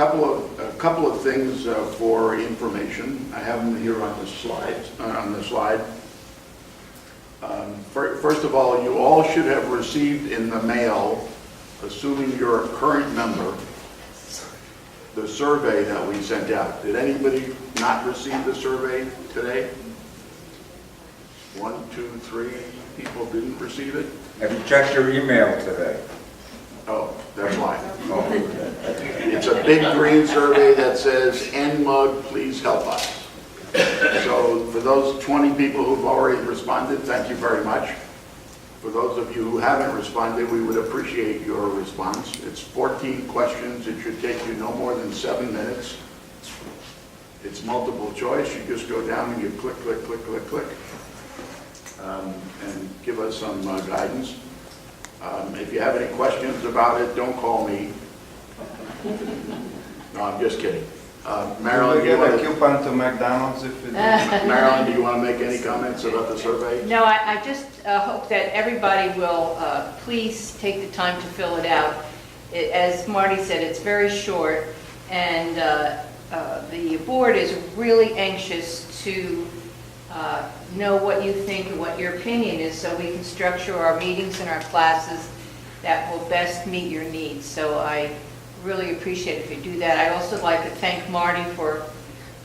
couple of things for information. I have them here on the slides. First of all, you all should have received in the mail, assuming you're a current member, the survey that we sent out. Did anybody not receive the survey today? 1, 2, 3 people didn't receive it? Have you checked your email today? Oh, that's why. Oh. It's a big green survey that says, NMUG, please help us. So for those 20 people who've already responded, thank you very much. For those of you who haven't responded, we would appreciate your response. It's 14 questions. It should take you no more than 7 minutes. It's multiple choice. You just go down and you click, click, click, click, click, and give us some guidance. If you have any questions about it, don't call me. No, I'm just kidding. Marilyn, do you want a coupon to McDonald's if it Marilyn, do you want to make any comments about the survey? No, I just hope that everybody will please take the time to fill it out. As Marty said, it's very short, and the board is really anxious to know what you think and what your opinion is, so we can structure our meetings and our classes that will best meet your needs. So I really appreciate it if you do that. I'd also like to thank Marty for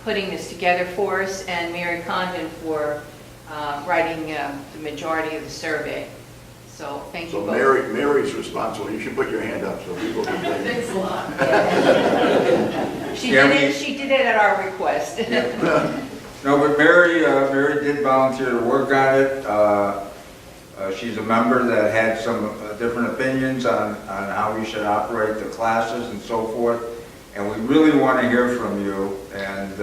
putting this together for us, and Mary Condon for writing the majority of the survey. So thank you both. So Mary's responsible. You should put your hand up so people can thank you. Thanks a lot. She did it at our request. No, but Mary did volunteer to work on it. She's a member that had some different opinions on how we should operate the classes and so forth. And we really want to hear from you and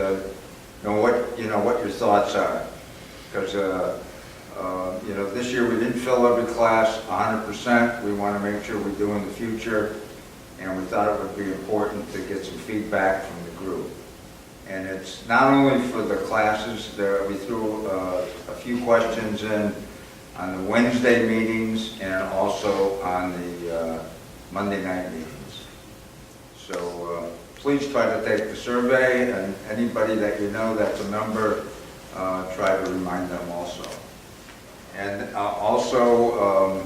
know what your thoughts are. Because this year we didn't fill every class 100%. We want to make sure we do in the future. And we thought it would be important to get some feedback from the group. And it's not only for the classes. We threw a few questions in on the Wednesday meetings and also on the Monday night meetings. So please try to take the survey, and anybody that you know that's a member, try to remind them also. And also,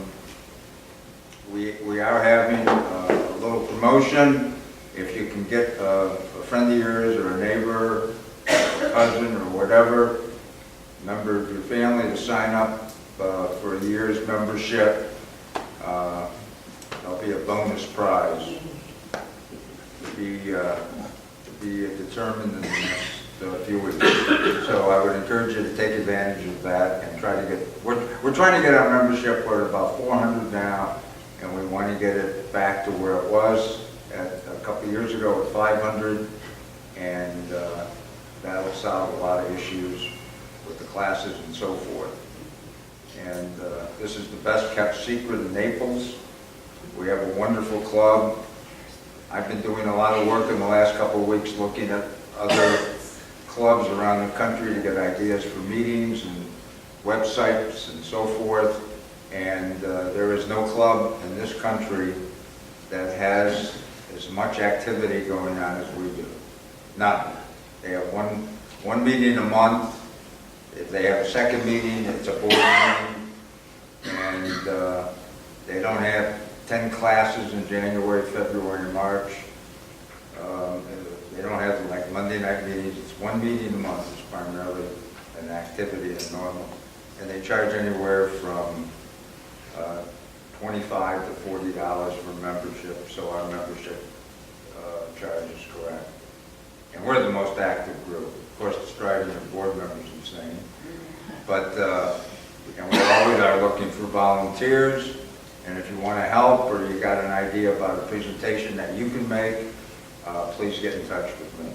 we are having a little promotion. If you can get a friend of yours or a neighbor, a cousin or whatever, member of your family to sign up for a year's membership, there'll be a bonus prize to be determined in the next few weeks. So I would encourage you to take advantage of that and try to get. We're trying to get our membership. We're at about 400 now, and we want to get it back to where it was a couple years ago at 500, and that'll solve a lot of issues with the classes and so forth. And this is the best kept secret in Naples. We have a wonderful club. I've been doing a lot of work in the last couple of weeks looking at other clubs around the country to get ideas for meetings and websites and so forth. And there is no club in this country that has as much activity going on as we do. None. They have one meeting a month. If they have a second meeting, it's a board meeting. And they don't have 10 classes in January, February, March. They don't have like Monday night meetings. It's one meeting a month. It's primarily an activity and normal. And they charge anywhere from $25 to $40 for membership. So our membership charge is correct. And we're the most active group. Of course, the striving of board members is insane. But and we always are looking for volunteers. And if you want to help or you got an idea about a presentation that you can make, please get in touch with me.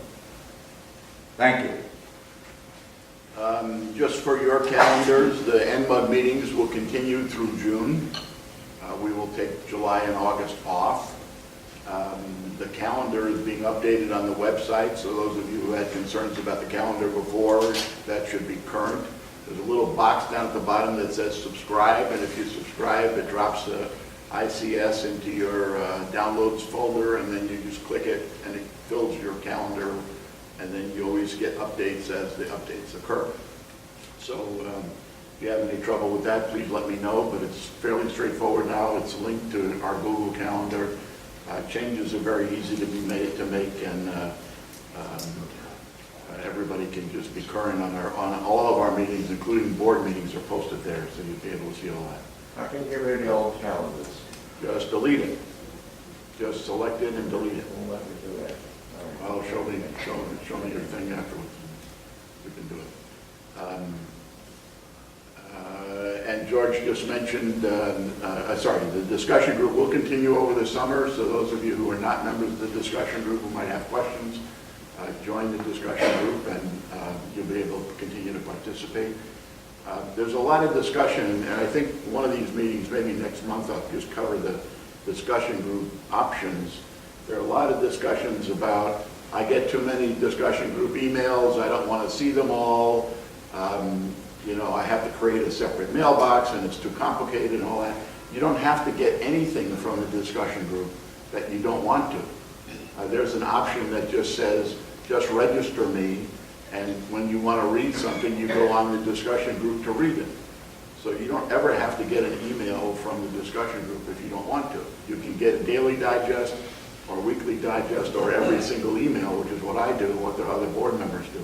Thank you. Just for your calendars, the NMUG meetings will continue through June. We will take July and August off. The calendar is being updated on the website, so those of you who had concerns about the calendar before, that should be current. There's a little box down at the bottom that says subscribe, and if you subscribe, it drops ICS into your downloads folder, and then you just click it, and it fills your calendar, and then you always get updates as the updates occur. So if you have any trouble with that, please let me know, but it's fairly straightforward now. It's linked to our Google Calendar. Changes are very easy to make, and everybody can just be current on all of our meetings, including board meetings, are posted there, so you'll be able to see all that. I can get rid of the old calendars. Just delete it. Just select it and delete it. Won't let me do that. All right. Well, show me your thing afterwards. We can do it. And George just mentioned, sorry, the discussion group will continue over the summer, so those of you who are not members of the discussion group who might have questions, join the discussion group, and you'll be able to continue to participate. There's a lot of discussion, and I think one of these meetings, maybe next month, I'll just cover the discussion group options. There are a lot of discussions about, I get too many discussion group emails, I don't want to see them all, you know, I have to create a separate mailbox and it's too complicated and all that. You don't have to get anything from the discussion group that you don't want to. There's an option that just says, just register me, and when you want to read something, you go on the discussion group to read it. So you don't ever have to get an email from the discussion group if you don't want to. You can get a daily digest or weekly digest or every single email, which is what I do, what the other board members do.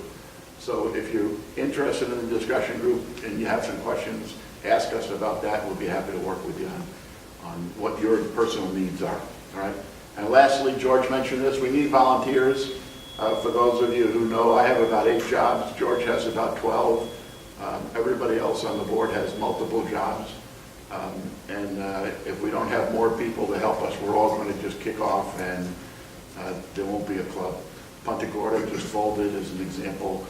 So if you're interested in the discussion group and you have some questions, ask us about that. We'll be happy to work with you on what your personal needs are. All right. And lastly, George mentioned this, we need volunteers. For those of you who know, I have about 8 jobs. George has about 12. Everybody else on the board has multiple jobs. And if we don't have more people to help us, we're all going to just kick off, and there won't be a club. Punta Gorda just folded as an example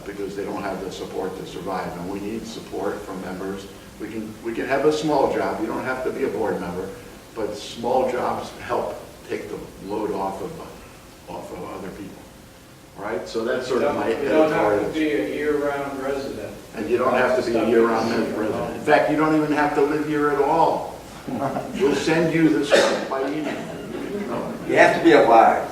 because they don't have the support to survive, and we need support from members. We can have a small job. You don't have to be a board member, but small jobs help take the load off of other people. Right? So that's sort of my You don't have to be a year-round resident. And you don't have to be a year-round resident. In fact, you don't even have to live here at all. We'll send you the stuff by email. You have to be alive.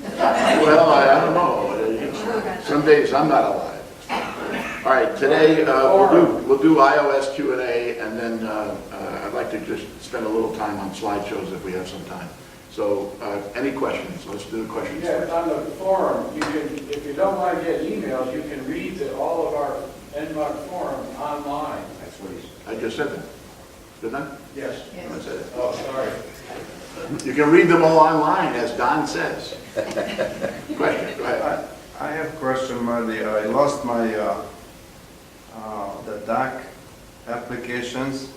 Well, I don't know. Some days I'm not alive. All right, today we'll do iOS Q&A, and then I'd like to just spend a little time on slideshows if we have some time. So, any questions? Let's do the questions first. Yeah, on the forum, you can, if you don't want to get emails, you can read all of our NMUG forum online. That's what he's. I just said that. Didn't I? Yes. I said it. Oh, sorry. You can read them all online, as Don says. Question, go ahead. I have a question, Marty. I lost my, the DAC applications.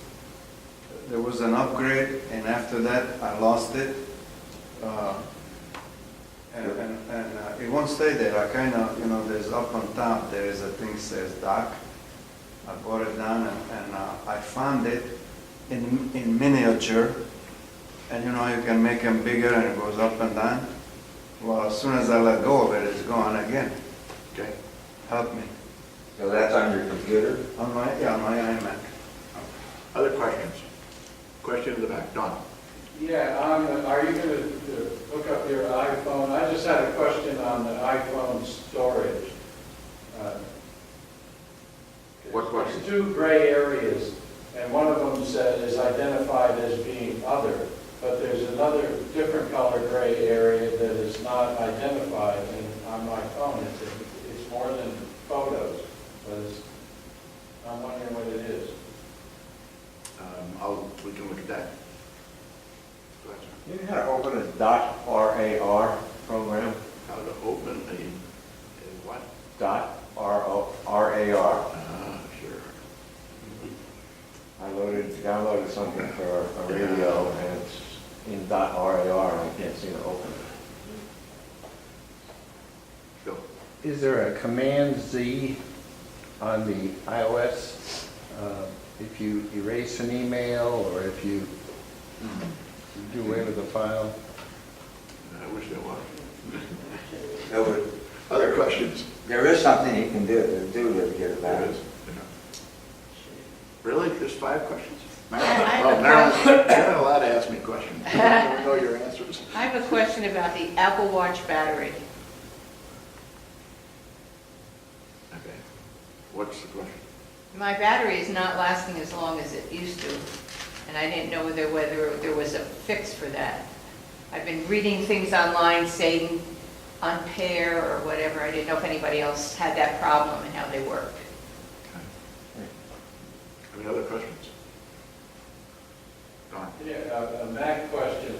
There was an upgrade, and after that, I lost it. And it won't stay there. I kind of, you know, there's up on top, there is a thing says DAC. I brought it down, and I found it in miniature. And you know, you can make them bigger and it goes up and down. Well, as soon as I let go of it, it's gone again. Okay. Help me. So that's on your computer? On my iMac. Other questions? Question in the back, Don. Yeah, are you going to hook up your iPhone? I just had a question on the iPhone storage. What question? There's 2 gray areas, and one of them is identified as being other, but there's another different color gray area that is not identified, and on my phone it's more than photos, but I'm wondering what it is. We can look at that. Go ahead, sir. You know how to open a .rar program? How to open a what? .rar. Sure. I downloaded something for a radio, and it's in .rar, and I can't seem to open it. Go. Is there a Command Z on the iOS? If you erase an email or if you do away with a file? I wish there was. There would- Other questions? There is something you can do to get it back. There is. Yeah. Really? There's 5 questions? I have a Marilyn, you're not allowed to ask never know your answers. I have a question about the Apple Watch battery. Okay. What's the question? My battery is not lasting as long as it used to, and I didn't know whether there was a fix for that. I've been reading things online saying unpair or whatever. I didn't know if anybody else had that problem and how they work. Any other questions? Don? Yeah, a Mac question.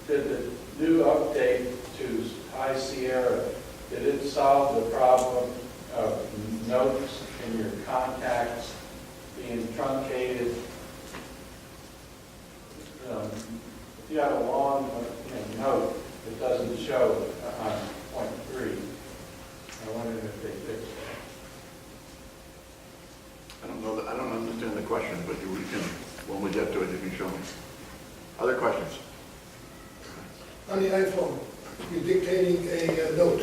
Did the new update to High Sierra, did it solve the problem of notes in your contacts being truncated? If you have a long note, it doesn't show on point 3. I wondered if they fixed that. I don't understand the question, but we can, when we get to it, you can show me. Other questions? On the iPhone, you're dictating a note,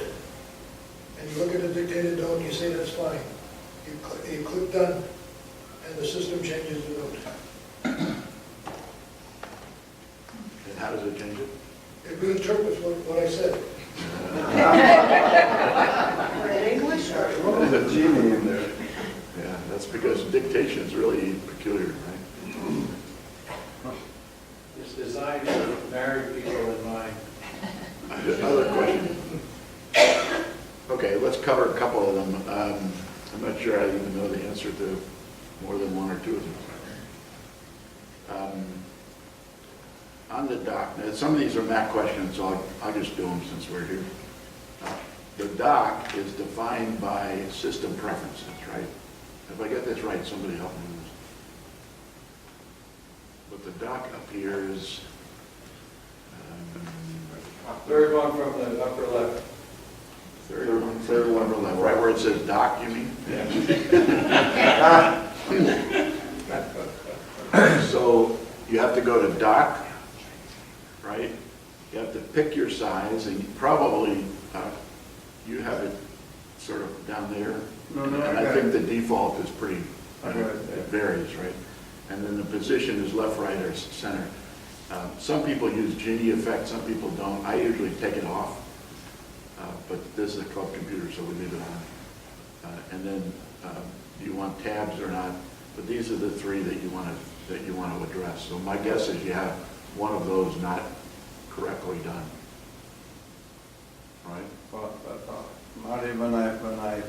and you look at the dictated note, and you say that's fine. You click done, and the system changes the note. And how does it change it? It reinterprets what I said. There's a genie in there. Yeah, that's because dictation is really peculiar, right? It's designed for married people in mind. Other question? Okay, let's cover a couple of them. I'm not sure I even know the answer to more than one or two of them. On the dock, now, some of these are Mac questions, so I'll just do them since we're here. The dock is defined by system preferences, right? If I get this right, somebody help me with this. But the dock up here is, Third one from the upper left. third one from left, right where it says dock, you mean? So you have to go to dock, right? You have to pick your size, and you probably, you have it sort of down there. No, And I think the default is pretty, I got it there. it varies, right? And then the position is left, right, or center. Some people use Gini effect, some people don't. I usually take it off, but this is a club computer, so we leave it on. And then, do you want tabs or not? But these are the three that you want to address. So my guess is you have one of those not correctly done, right? But, Marty, when I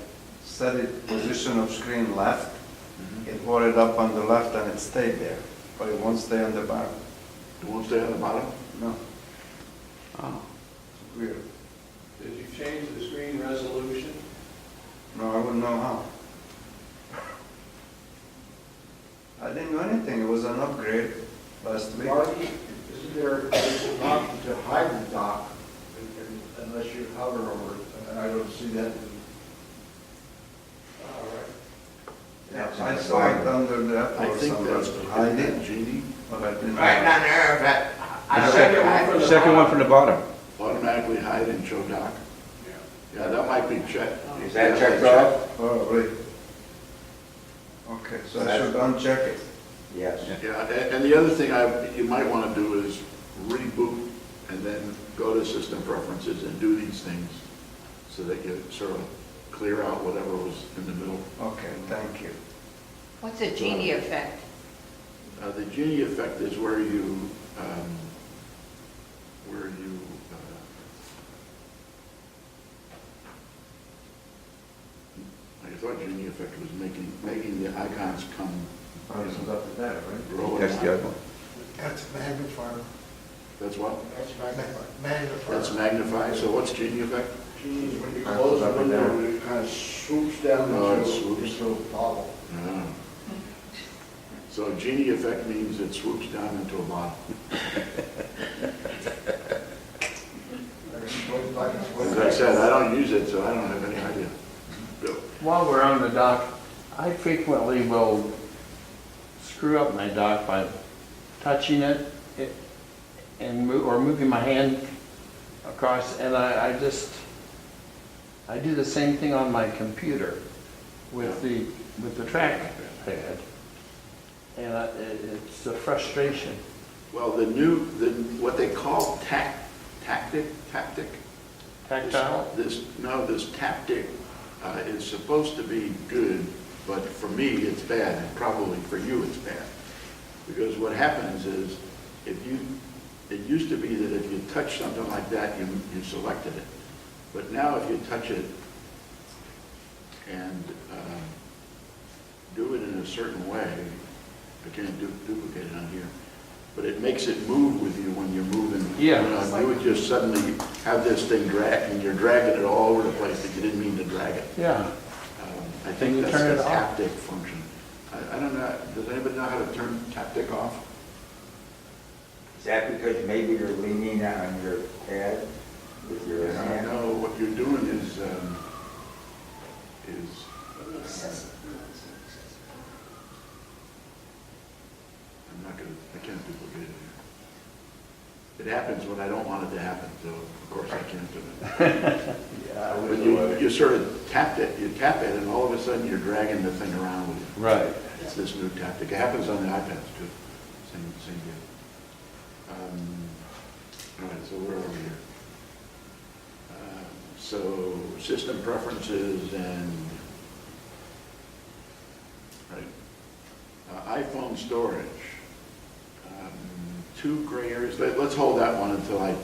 set it position of screen left, it wore it up on the left and it stayed there, but it won't stay on the bottom. It won't stay on the bottom? No, Oh. it's weird. Did you change the screen resolution? No, I wouldn't know how. I didn't do anything, it was an upgrade last week. Marty, isn't there an option to hide the dock unless you hover over it? And I don't see that. All right. I saw it under the I Apple think somewhere. that's, I isn't that did, Gini? but I didn't. Right down there, but I Second one from the bottom. Automatically hide and show dock? Yeah, that might be checked. Is that checked off? Probably. Okay, so I That's- should uncheck it. Yes. Yeah, and the other thing you might want to do is reboot and then go to system preferences and do these things so that you sort of clear out whatever was in the middle. Okay, thank you. What's a Genie effect? The Gini effect is where you, I thought Gini effect was making the icons come, It's up to that, right? grow. That's the other one. That's magnifier. That's what? That's magnifier. That's magnify, so what's Gini effect? Geez, when you close the window, it kind of swoops down Oh, it into swoops. a bottle. Ah. So Gini effect means it swoops down into a bottle. As I said, I don't use it, so I don't have any idea. Bill? While we're on the dock, I frequently will screw up my dock by touching it and or moving my hand across, and I do the same thing on my computer with the trackpad, and it's a frustration. Well, what they call tactic? Tactile? This Taptic is supposed to be good, but for me, it's bad, and probably for you, it's bad. Because what happens is, it used to be that if you touch something like that, you selected it. But now if you touch it and do it in a certain way, I can't duplicate it on here, but it makes it move with you when you're moving. Yeah. You would just suddenly have this thing drag, and you're dragging it all over the place, but you didn't mean to drag it. Yeah. I think you that's turn it the off? Taptic function. I don't know, does anybody know how to turn Taptic off? Is that because maybe you're leaning on your pad with your I hand? know what you're doing is I can't duplicate it here. It happens when I don't want it to happen, so of course I can't do it. But you sort of tap it, and all of a sudden you're dragging the thing around with you. Right. It's this new tactic. It happens on the iPads too. Same deal. All right, so where are we here? So system preferences and, right, iPhone storage. Two gray areas. Let's hold that one until I'll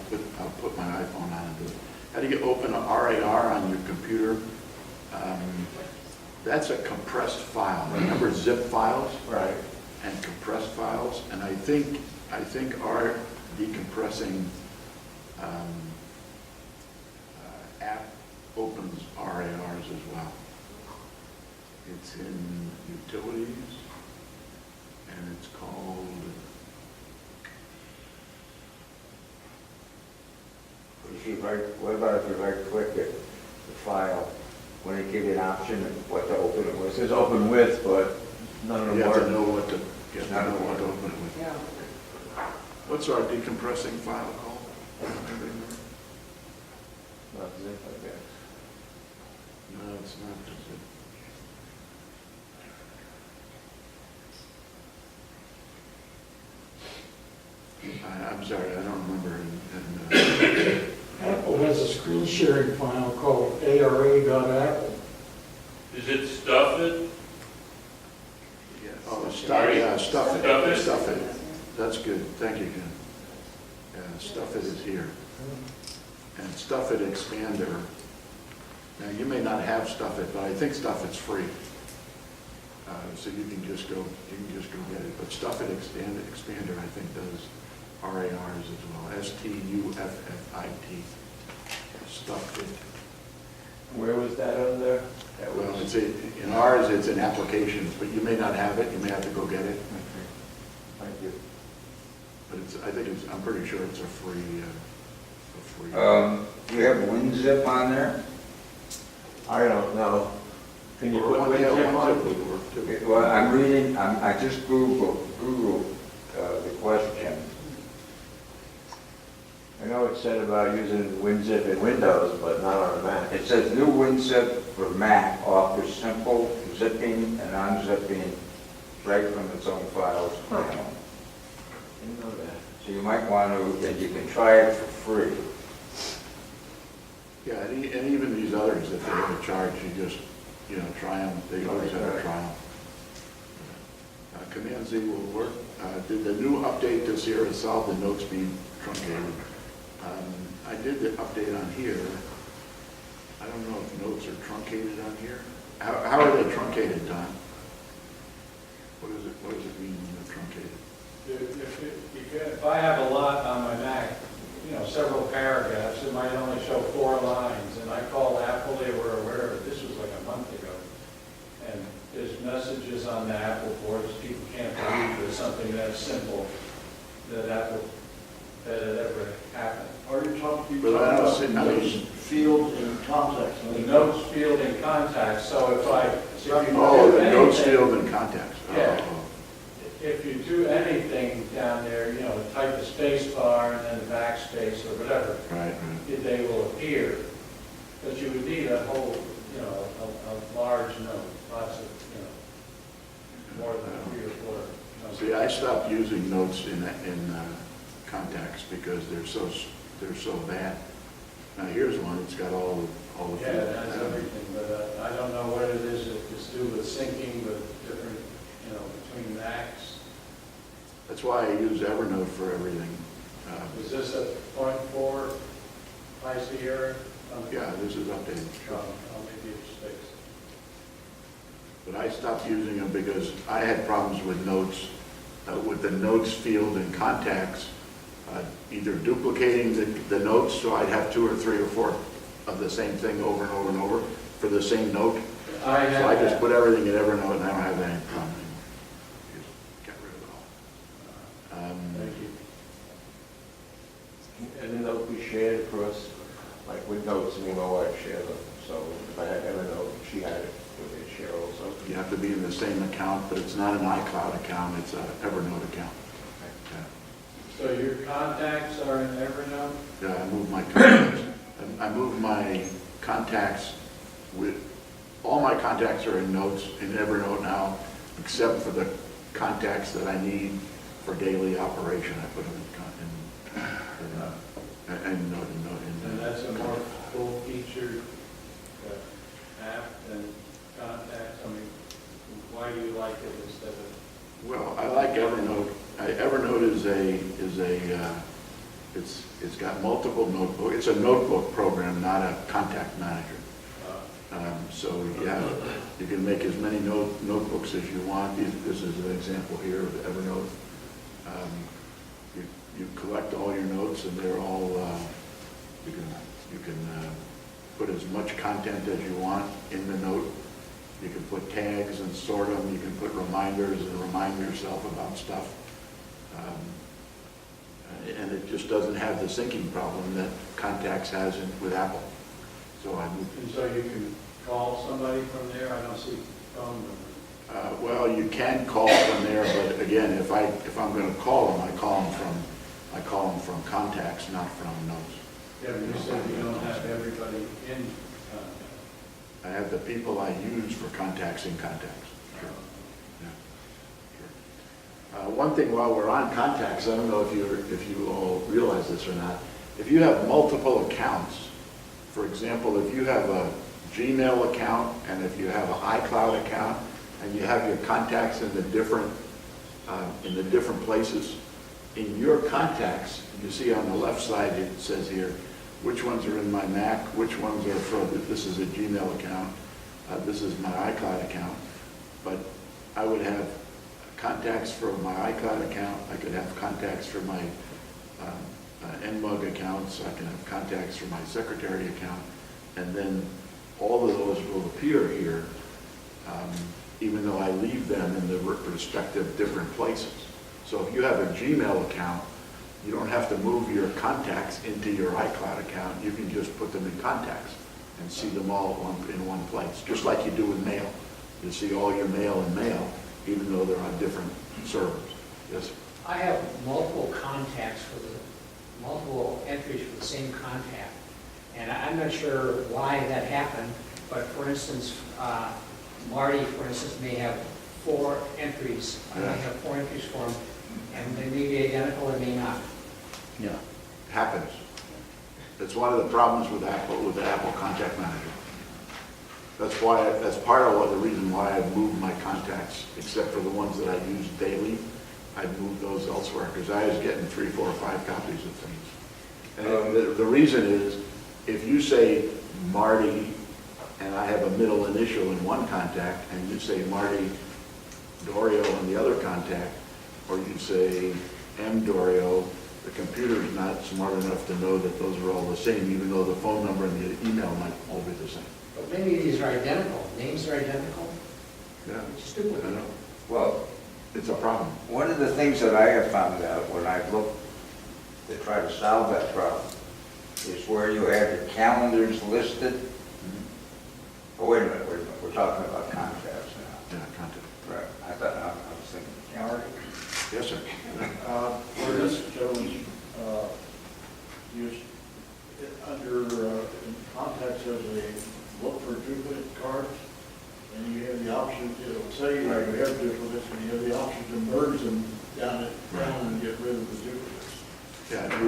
put my iPhone on and do it. How do you open a RAR on your computer? That's a compressed file. Remember zip files? Right. And compressed files, and I think our decompressing app opens RARs as well. It's in utilities, and it's called, What about if you right-click it, the file, when it gives you an option of what to open it with? It says open with, but none of you them have to work. know what to open it with. Yeah. What's our decompressing file called? Not zip, I guess. No, it's not. Is it? I'm sorry, I don't remember. Apple has a screen sharing file called ara.apple. Is it stuff it? Oh, stuff it. Stuff it. That's good. Thank you, Ken. Stuff it is here. And Stuff it Expander. Now, you may not have Stuff it, but I think Stuff it's free. So you can just go get it. But Stuff it Expander, I think, does RARs as well. STUFFIT. Stuff it. Where was that on there? Well, in ours, it's in applications, but you may not have it. You may have to go get it. Thank you. But I'm pretty sure it's a free. Do you have WinZip on there? I don't know. Can you Or put one WinZip zip on? would work too. Well, I'm reading, I just Googled the question. I know it said about using WinZip in Windows, but not on a Mac. It says new WinZip for Mac offers simple zipping and unzipping right from its own files. Didn't know that. So you might want to, and you can try it for free. Yeah, and even these others, if they have a charge, you just, try them. They always have a trial. Command Z will work. Did the new update this year has solved the notes being truncated? I did the update on here. I don't know if notes are truncated on here. How are they truncated, Don? What does it mean when they're truncated? If I have a lot on my Mac, several paragraphs, it might only show 4 lines, and I called Apple, they were aware of it. This was like a month ago. And there's messages on the Apple boards, people can't believe there's something that simple that it ever happened. Are you talking But I don't about see- the notes field in context? The notes field in contacts, so if you Oh, do the notes anything- field and contacts. Yeah. Oh. If you do anything down there, type a space bar and then a backspace or whatever, Right. they will appear. But you would need a whole, a large note, lots of, more than 3 or 4 notes. See, I stopped using notes in contacts because they're so bad. Now, here's one, it's got all the. Yeah, it has everything, but I don't know what it is, if it's due with syncing with different, between Macs. That's why I use Evernote for everything. Is this a .4 IC error? Yeah, this is updated. Maybe it's fixed. But I stopped using them because I had problems with notes, with the notes field in contacts, either duplicating the notes, so I'd have 2 or 3 or 4 of the same thing over and over and over for the same note. So I just put everything in Evernote and I don't have any problem anymore. Just get rid of it all. Thank you. And then they'll be shared across, like with notes, me and my wife share them. So if I had Evernote, she had it, would they share also? You have to be in the same account, but it's not an iCloud account, it's an Evernote account. So your contacts are in Evernote? Yeah, I moved my contacts. I moved my contacts all my contacts are in notes, in Evernote now, except for the contacts that I need for daily operation. I put them in note. And that's a more full-featured app than contacts? I mean, why do you like it instead of? Well, I like Evernote. Evernote it's got multiple notebooks. It's a notebook program, not a contact manager. So yeah, you can make as many notebooks as you want. This is an example here of Evernote. You collect all your notes, and they're all. You can put as much content as you want in the note. You can put tags and sort them. You can put reminders and remind yourself about stuff. And it just doesn't have the syncing problem that Contacts has with Apple. So I moved. And so you can call somebody from there? I don't see phone numbers. Well, you can call from there, but again, if I'm going to call them, I call them from Contacts, not from Notes. Yeah, but you said you don't have everybody in contact. I have the people I use for Contacts in Contacts. Sure. Yeah. Sure. One thing while we're on Contacts, I don't know if you all realize this or not. If you have multiple accounts, for example, if you have a Gmail account and if you have an iCloud account and you have your contacts in the different places, in your contacts, you see on the left side it says here which ones are in my Mac, which ones are for, this is a Gmail account, this is my iCloud account, but I would have contacts for my iCloud account, I could have contacts for my NMUG account, so I can have contacts for my secretary account, and then all of those will appear here, even though I leave them in the respective different places. So if you have a Gmail account, you don't have to move your contacts into your iCloud account. You can just put them in contacts and see them all in one place, just like you do with mail. You see all your mail in mail, even though they're on different servers. Yes, sir? I have multiple contacts multiple entries for the same contact. And I'm not sure why that happened, but for instance, Marty, for instance, may have 4 entries. I may have 4 entries for him, and they may be identical or may not. Yeah. Happens. That's one of the problems with the Apple Contact Manager. That's part of the reason why I've moved my contacts, except for the ones that I use daily. I've moved those elsewhere because I was getting 3, 4, or 5 copies of things. And the reason is, if you say Marty and I have a middle initial in one contact, and you say Marty Dorio in the other contact, or you say M Dorio, the computer's not smart enough to know that those are all the same, even though the phone number and the email might all be the same. But maybe these are identical. Names are identical. Yeah, It's stupid. I know. Well, It's a problem. one of the things that I have found out when I've looked to try to solve that problem is where you have the calendars listed. Oh, wait a minute, we're talking about contacts now. Yeah, contact. Right. I was thinking calendar. Yes, sir. For this, Joey, under contacts, there's a look for duplicate cards, and you have the option to, say you have duplicates, and you have the option to merge them Yeah,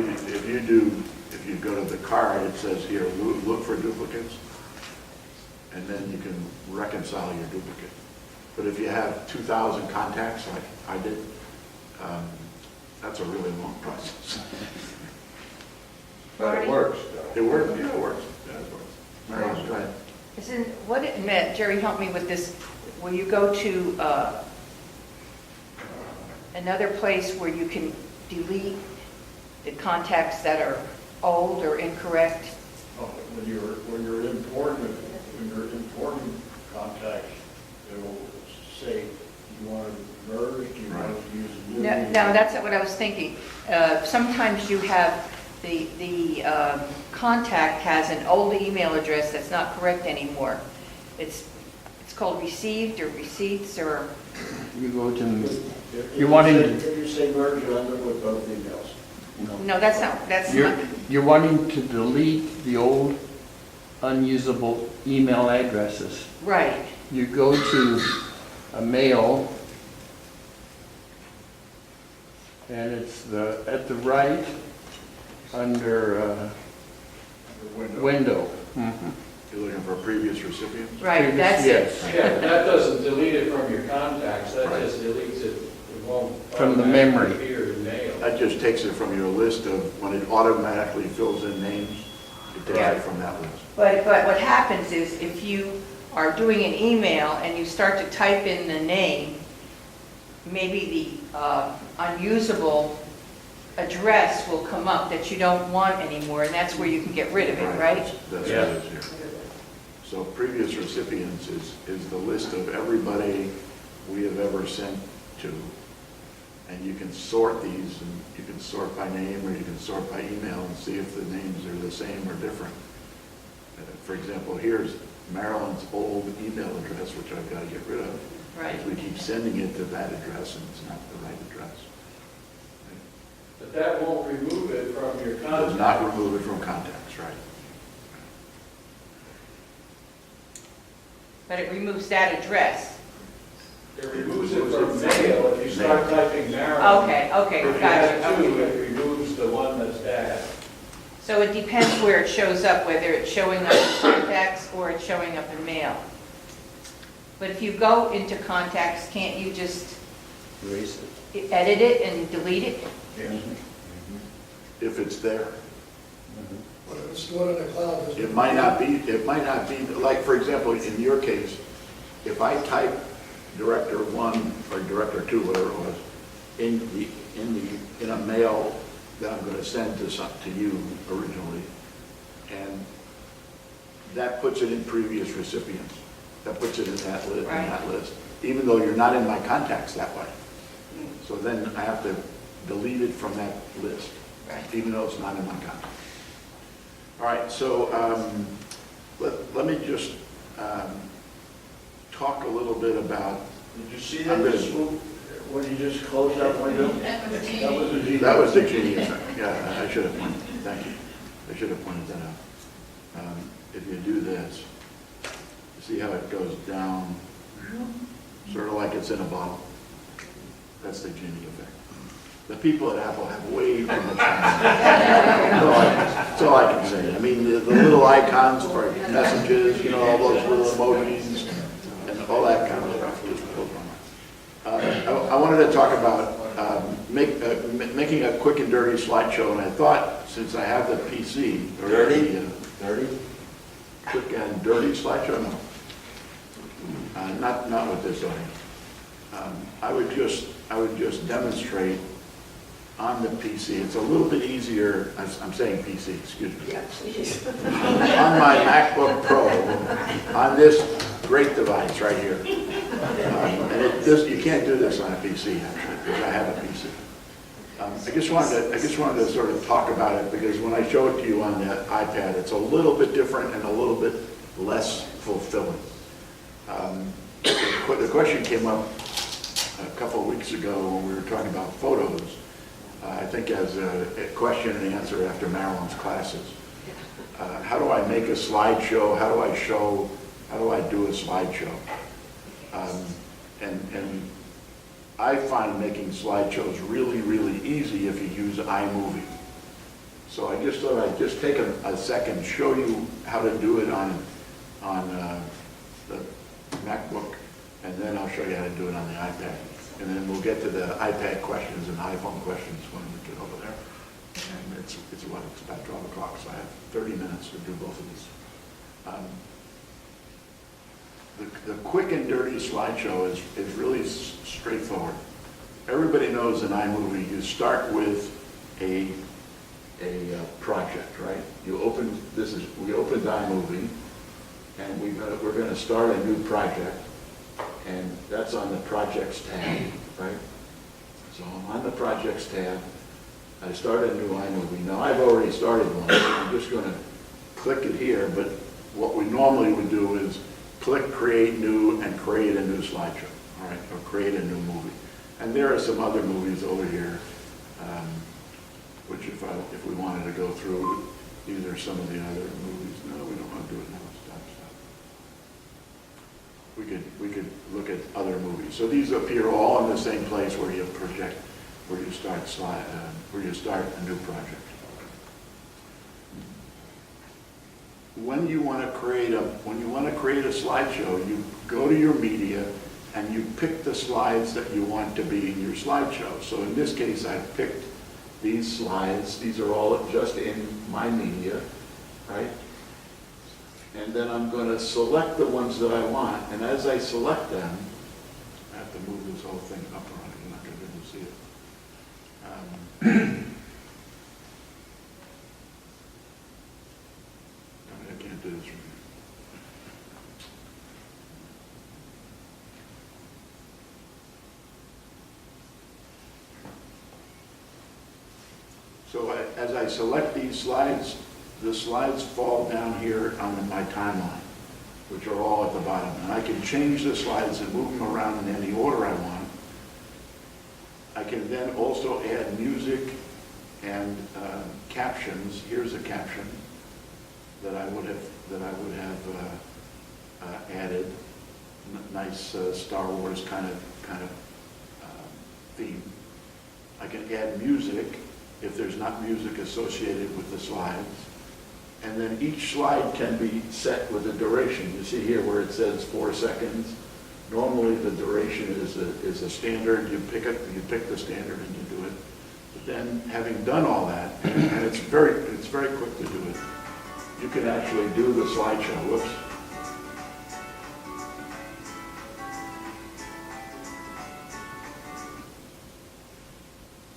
if you go to the card, it says here, look for duplicates, and then you can reconcile your duplicate. But if you have 2,000 contacts, like I did, that's a really long process. But it works, though. It works, yeah, it works. Yeah, it works. Mary, go ahead. Isn't, what, Jerry, help me with this. Will you go to another place where you can delete the contacts that are old or incorrect? When you're importing contacts, it'll say, you want to merge, you want to use a new. No, that's not what I was thinking. Sometimes you have the contact has an old email address that's not correct anymore. It's called received or receipts or, You go to, If you're wanting, If you say merge, you'll end up with both emails. no, that's not, you're wanting to delete the old unusable email addresses. right. You go to a mail, and it's at the right, under window. You're looking for previous recipients? Right, that's it. Yes, Yeah, that doesn't delete it from your contacts, that just deletes it, it won't. From the memory. automatically appear in mail. That just takes it from your list of, when it automatically fills in names, it takes Yeah. it from that list. But what happens is if you are doing an email and you start to type in the name, maybe the unusable address will come up that you don't want anymore, and that's where you can get rid of it, right? That's what Yeah. it is here. So previous recipients is the list of everybody we have ever sent to. And you can sort these, and you can sort by name, or you can sort by email and see if the names are the same or different. For example, here's Marilyn's old email address, which I've got to get rid of. Right. Because we keep sending it to that address, and it's not the right address. But that won't remove it from your Does contacts. not remove it from contacts, right? But it removes that address. It removes it from mail if you start typing Maryland. Okay, If you gotcha. have two, Okay. it removes the one that's bad. So it depends where it shows up, whether it's showing up in contacts or it's showing up in mail. But if you go into contacts, can't you just erase it. edit it and delete it? If it's there. But if it's stored in the cloud, does It might not be, like, for example, in your case, if I type Director 1 or Director 2, whatever it was, in a mail that I'm going to send to you originally, and that puts it in previous recipients. That puts it in that list, even though you're not in my contacts that way. So then I have to delete it from that list, Right. even though it's not in my contacts. All right, so let me just talk a little bit about. Did you see that, when you just closed that window? That was a genius. That was the genius. Yeah, I should have pointed, thank you. I should have pointed that out. If you do this, see how it goes down, sort of like it's in a bottle? That's the Gini effect. The people at Apple have way too much time. That's all I can say. I mean, the little icons for messages, all those little emojis, and all that kind of stuff just blows my mind. I wanted to talk about making a quick and dirty slideshow, and I thought, since I have the PC, or Dirty? dirty, quick and dirty slideshow, no. Not with this audience. I would just demonstrate on the PC. It's a little bit easier, I'm saying PC, excuse me. Yeah, please. On my MacBook Pro, on this great device right here. And you can't do this on a PC, actually, because I have a PC. I just wanted to sort of talk about it, because when I show it to you on the iPad, it's a little bit different and a little bit less fulfilling. The question came up a couple of weeks ago when we were talking about photos, I think as a question and answer after Marilyn's classes. How do I make a slideshow? How do I do a slideshow? And I find making slideshows really, really easy if you use iMovie. So I just thought I'd just take a second, show you how to do it on the MacBook, and then I'll show you how to do it on the iPad. And then we'll get to the iPad questions and iPhone questions when we get over there. And it's about 12 o'clock, so I have 30 minutes to do both of these. The quick and dirty slideshow is really straightforward. Everybody knows in iMovie, you start with a project, right? We opened iMovie, and we're going to start a new project, and that's on the Projects tab, right? So I'm on the Projects tab. I start a new iMovie. Now, I've already started one. I'm just going to click it here, but what we normally would do is click Create New and create a new slideshow, all right, or create a new movie. And there are some other movies over here, which if we wanted to go through, these are some of the other movies. No, we don't want to do it now. Stop. We could look at other movies. So these appear all in the same place where you project, where you start a new project. When you want to create a slideshow, you go to your media and you pick the slides that you want to be in your slideshow. So in this case, I've picked these slides. These are all just in my media, right? And then I'm going to select the ones that I want. And as I select them, I have to move this whole thing up around. You're not going to be able to see it. I can't do this from here. So as I select these slides, the slides fall down here on my timeline, which are all at the bottom. And I can change the slides and move them around in any order I want. I can then also add music and captions. Here's a caption that I would have added. Nice Star Wars kind of theme. I can add music if there's not music associated with the slides. And then each slide can be set with a duration. You see here where it says 4 seconds. Normally the duration is a standard. You pick the standard and you do it. But then having done all that, and it's very quick to do it, you can actually do the slideshow. Whoops.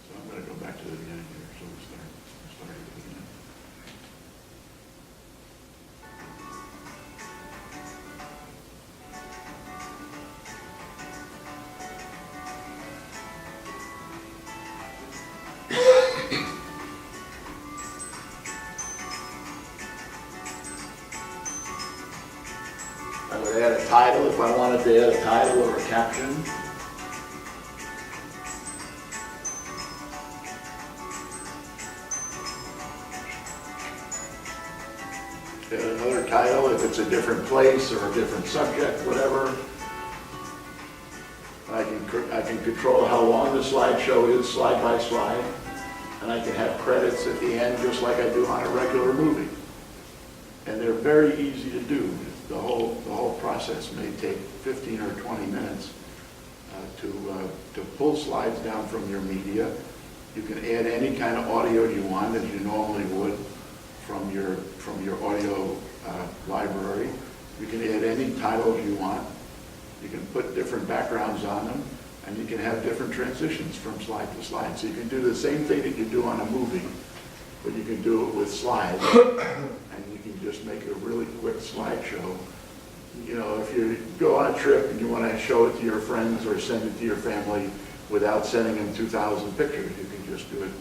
So I'm going to go back to the beginning here. So we'll start at the beginning. I would add a title if I wanted to add a title or a caption. Add another title if it's a different place or a different subject, whatever. I can control how long the slideshow is, slide by slide, and I can have credits at the end just like I do on a regular movie. And they're very easy to do. The whole process may take 15 or 20 minutes to pull slides down from your media. You can add any kind of audio you want, as you normally would from your audio library. You can add any titles you want. You can put different backgrounds on them, and you can have different transitions from slide to slide. So you can do the same thing that you do on a movie, but you can do it with slides, and you can just make a really quick slideshow. You know, if you go on a trip and you want to show it to your friends or send it to your family without sending them 2,000 pictures, you can just do it.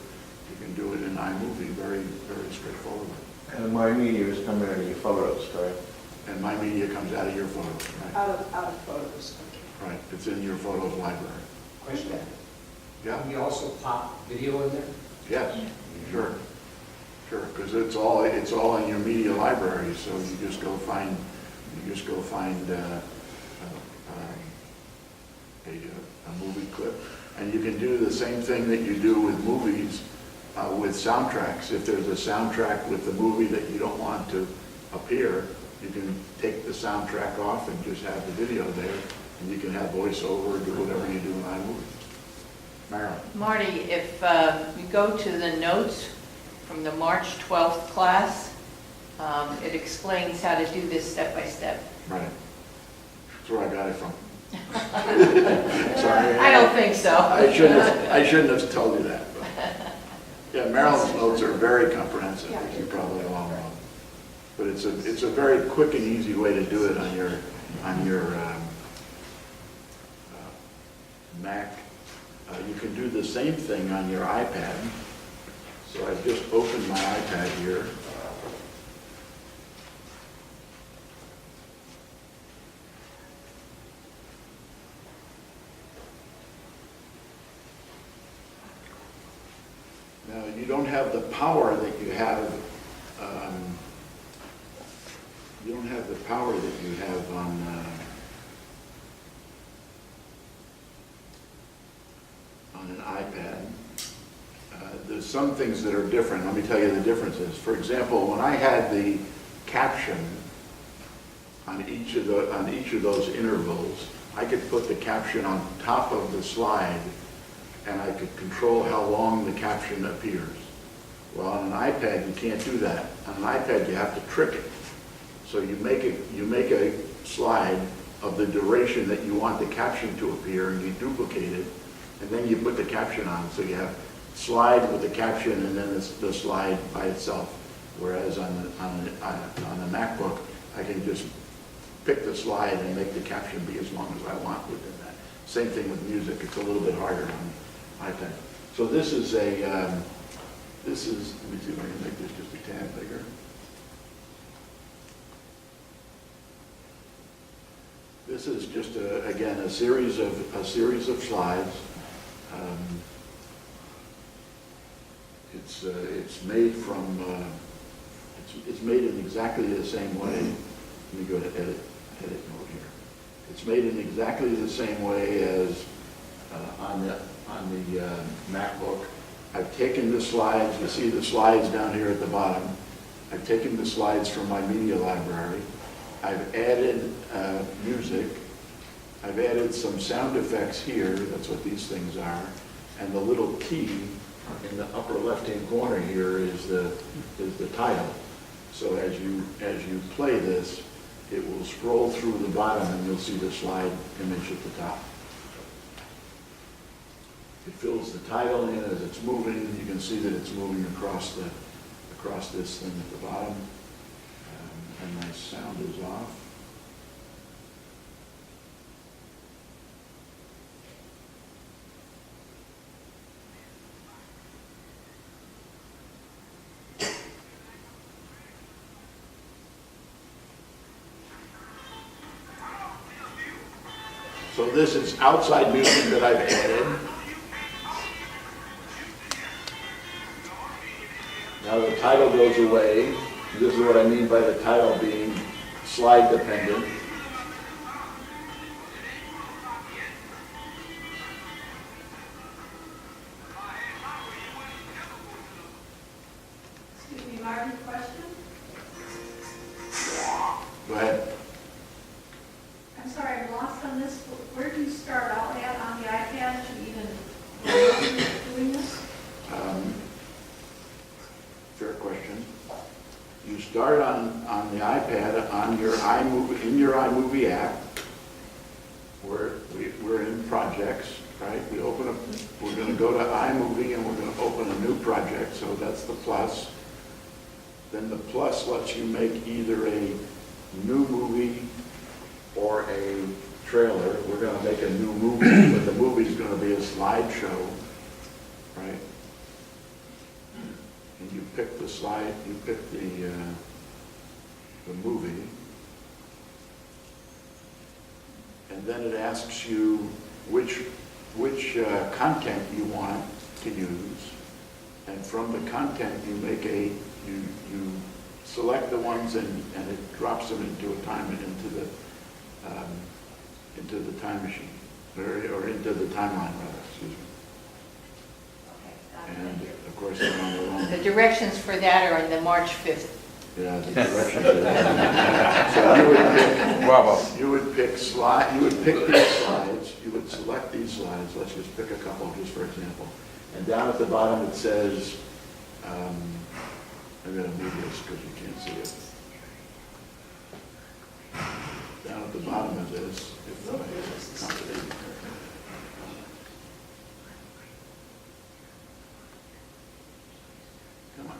You can do it in iMovie very, very straightforwardly. And my media is coming out of your photos, correct? And my media comes out of your photos, right? Out of photos, okay. Right, it's in your photos library. Question. Yeah? Can you also pop video in there? Yes, sure, because it's all in your media library. So you just go find a movie clip, and you can do the same thing that you do with movies. with soundtracks. If there's a soundtrack with the movie that you don't want to appear, you can take the soundtrack off and just have the video there, and you can have voiceover or do whatever you do in iMovie. Marilyn? Marty, if you go to the notes from the March 12th class, it explains how to do this step by step. Right. That's where I got it from. Sorry. I don't think so. I shouldn't have told you that. But. Yeah, Marilyn's notes are very comprehensive, as you probably all know. But it's a very quick and easy way to do it on your Mac. You can do the same thing on your iPad. So I've just opened my iPad here. Now, you don't have the power that you have. You don't have the power that you have on an iPad. There's some things that are different. Let me tell you the differences. For example, when I had the caption on each of those intervals, I could put the caption on top of the slide, and I could control how long the caption appears. Well, on an iPad, you can't do that. On an iPad, you have to trick it. So you make a slide of the duration that you want the caption to appear, and you duplicate it, and then you put the caption on. So you have slide with the caption, and then the slide by itself. Whereas on the MacBook, I can just pick the slide and make the caption be as long as I want within that. Same thing with music. It's a little bit harder on iPad. So this is let me see if I can make this just a tad bigger. This is just again a series of slides. It's made from it's made in exactly the same way. Let me go to edit mode here. It's made in exactly the same way as on the MacBook. I've taken the slides. You see the slides down here at the bottom. I've taken the slides from my media library. I've added music. I've added some sound effects here. That's what these things are. And the little key in the upper left-hand corner here is the title. So as you play this, it will scroll through the bottom, and you'll see the slide image at the top. It fills the title in as it's moving. You can see that it's moving across this thing at the bottom. And my sound is off. So this is outside music that I've added. Now the title goes away. This is what I mean by the title being slide dependent. Excuse me, Martin, question? Go ahead. I'm sorry, I'm lost on this. Where do you start out at on the iPad to even doing this? Fair question. You start on the iPad on your iMovie, in your iMovie app. We're in projects, right? We're going to go to iMovie and we're going to open a new project. So that's the plus. Then the plus lets you make either a new movie or a trailer. We're going to make a new movie, but the movie is going to be a slideshow, right? And you pick the slide, you pick the movie, and then it asks you which content you want to use, and from the content you make you select the ones and it drops them into a into the time machine, or into the timeline rather, excuse me. Okay, And of course, they're on their own. The directions for that are in the March 5th. Yeah, the directions. are there. So you would pick these slides, you would select these slides, let's just pick a couple just for example. And down at the bottom it says, I'm gonna move this because you can't see it. Down at the bottom of this, if I come to the- Come on.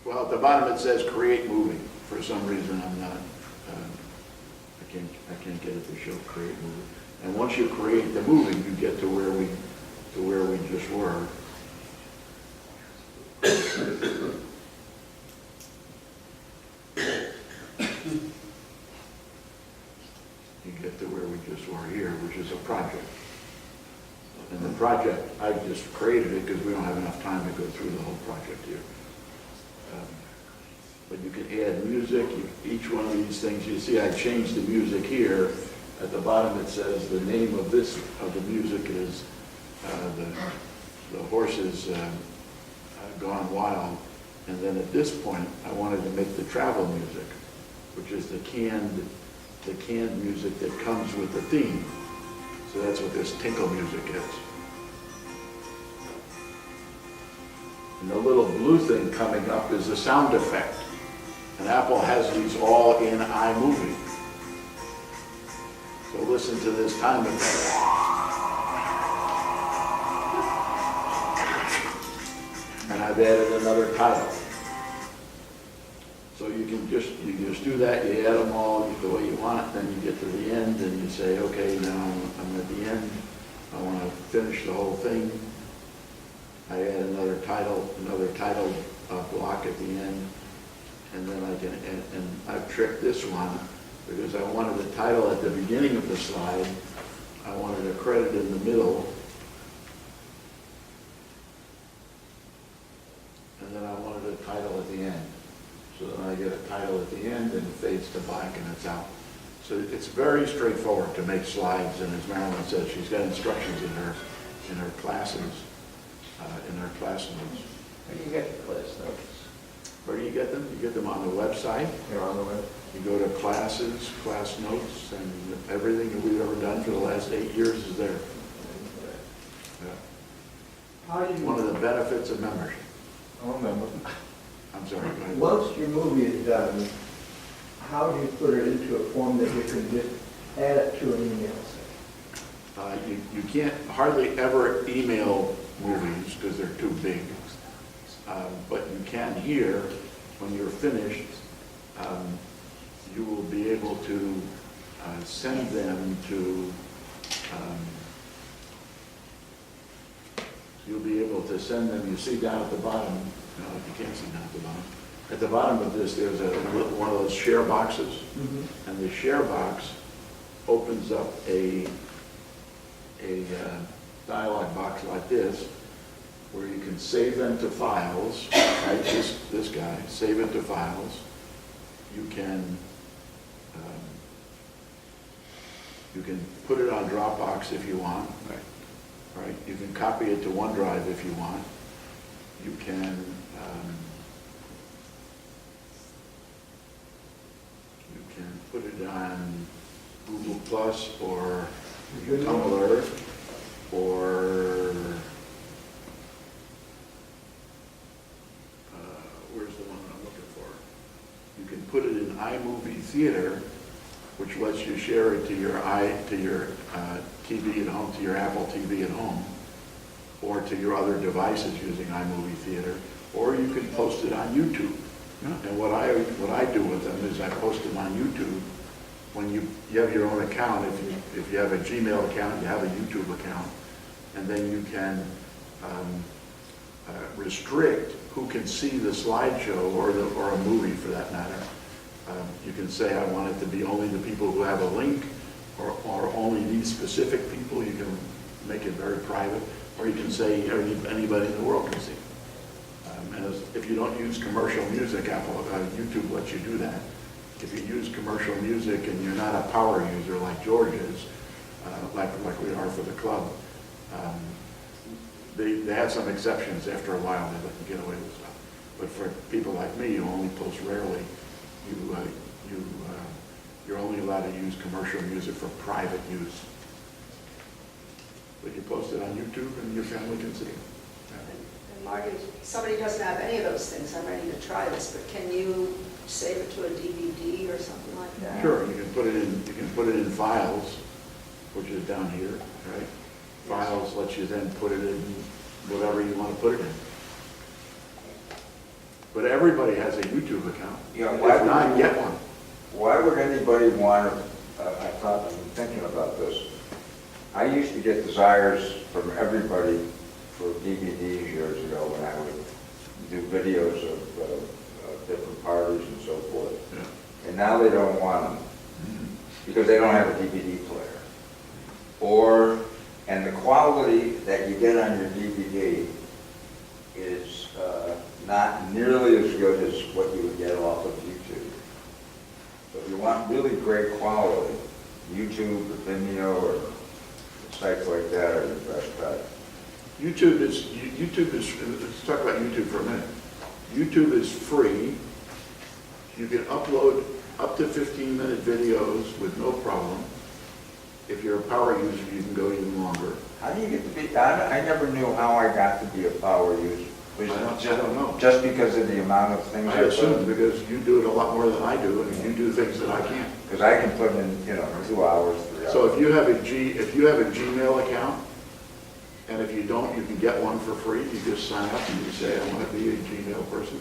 Well, at the bottom it says create moving. For some reason, I'm not, I can't get it to show create moving. And once you create the moving, you get to where we just were. You get to where we just were here, which is a project. And the project, I just created it because we don't have enough time to go through the whole project here. But you can add music, each one of these things, you see I changed the music here. At the bottom it says the name of the music is the horses gone wild. And then at this point, I wanted to make the travel music, which is the canned music that comes with the theme. So that's what this tinkle music is. And the little blue thing coming up is a sound effect. And Apple has these all in iMovie. So listen to this time effect. And I've added another title. So you just do that, you add them all the way you want, then you get to the end and you say, okay, now I'm at the end. I want to finish the whole thing. I add another title block at the end. And then I've tricked this one because I wanted the title at the beginning of the slide. I wanted a credit in the middle. And then I wanted a title at the end. So then I get a title at the end and it fades to black and it's out. So it's very straightforward to make slides. And as Marilyn said, she's got instructions in her classes, in her class notes. Where do you get the class notes? Where do you get them? You get them on the website. They're on the web? You go to classes, class notes, and everything that we've ever done for the last 8 years is there. Yeah. How do you, One of the benefits of membership. I remember. I'm sorry, go ahead. Once your movie is done, how do you put it into a form that you can just add it to an email? You can't hardly ever email movies because they're too big. But you can here, when you're finished, you will be able to send them to, you'll be able to send them, you see down at the bottom, no, you can't see down at the bottom. At the bottom of this, there's one of those share boxes. Mm-hmm. And the share box opens up a dialog box like this, where you can save them to files, right? This guy, save it to files. You can put it on Dropbox if you want, right? You can copy it to OneDrive if you want. You can put it on Google Plus or Tumblr or where's the one I'm looking for? You can put it in iMovie Theater, which lets you share it to your TV at home, to your Apple TV at home, or to your other devices using iMovie Theater, or you can post it on YouTube. And what I do with them is I post them on YouTube. When you have your own account, if you have a Gmail account, you have a YouTube account, and then you can restrict who can see the slideshow or a movie for that matter. You can say I want it to be only the people who have a link, or only these specific people. You can make it very private, or you can say anybody in the world can see. And if you don't use commercial music, YouTube lets you do that. If you use commercial music and you're not a power user like George is, like we are for the club, They had some exceptions after a while, they let them get away with stuff. But for people like me, who only post rarely, you're only allowed to use commercial music for private use. But you post it on YouTube and your family can see it. And Marty, somebody doesn't have any of those things, I'm ready to try this, but can you save it to a DVD or something like that? Sure, you can put it in files, which is down here, right? Files lets you then put it in whatever you want to put it in. But everybody has a YouTube account. Yeah, If not, get one. Why would anybody want to, I've been thinking about this. I used to get desires from everybody for DVDs years ago when I would do videos of different parties and so forth. Yeah. And now they don't want them because they don't have a DVD player. And the quality that you get on your DVD is not nearly as good as what you would get off of YouTube. So if you want really great quality, YouTube or Vimeo or sites like that are the best bet. YouTube is, let's talk about YouTube for a minute. YouTube is free. You can upload up to 15-minute videos with no problem. If you're a power user, you can go even longer. How do you get to be, I never knew how I got to be a power user. I don't know. Just because of the amount of things I assume because you do it a lot more than I do, and you do things that I can't. Because I can put in, 2 hours, 3 hours. So if you have a Gmail account, and if you don't, you can get one for free. You just sign up and you say, I want to be a Gmail person.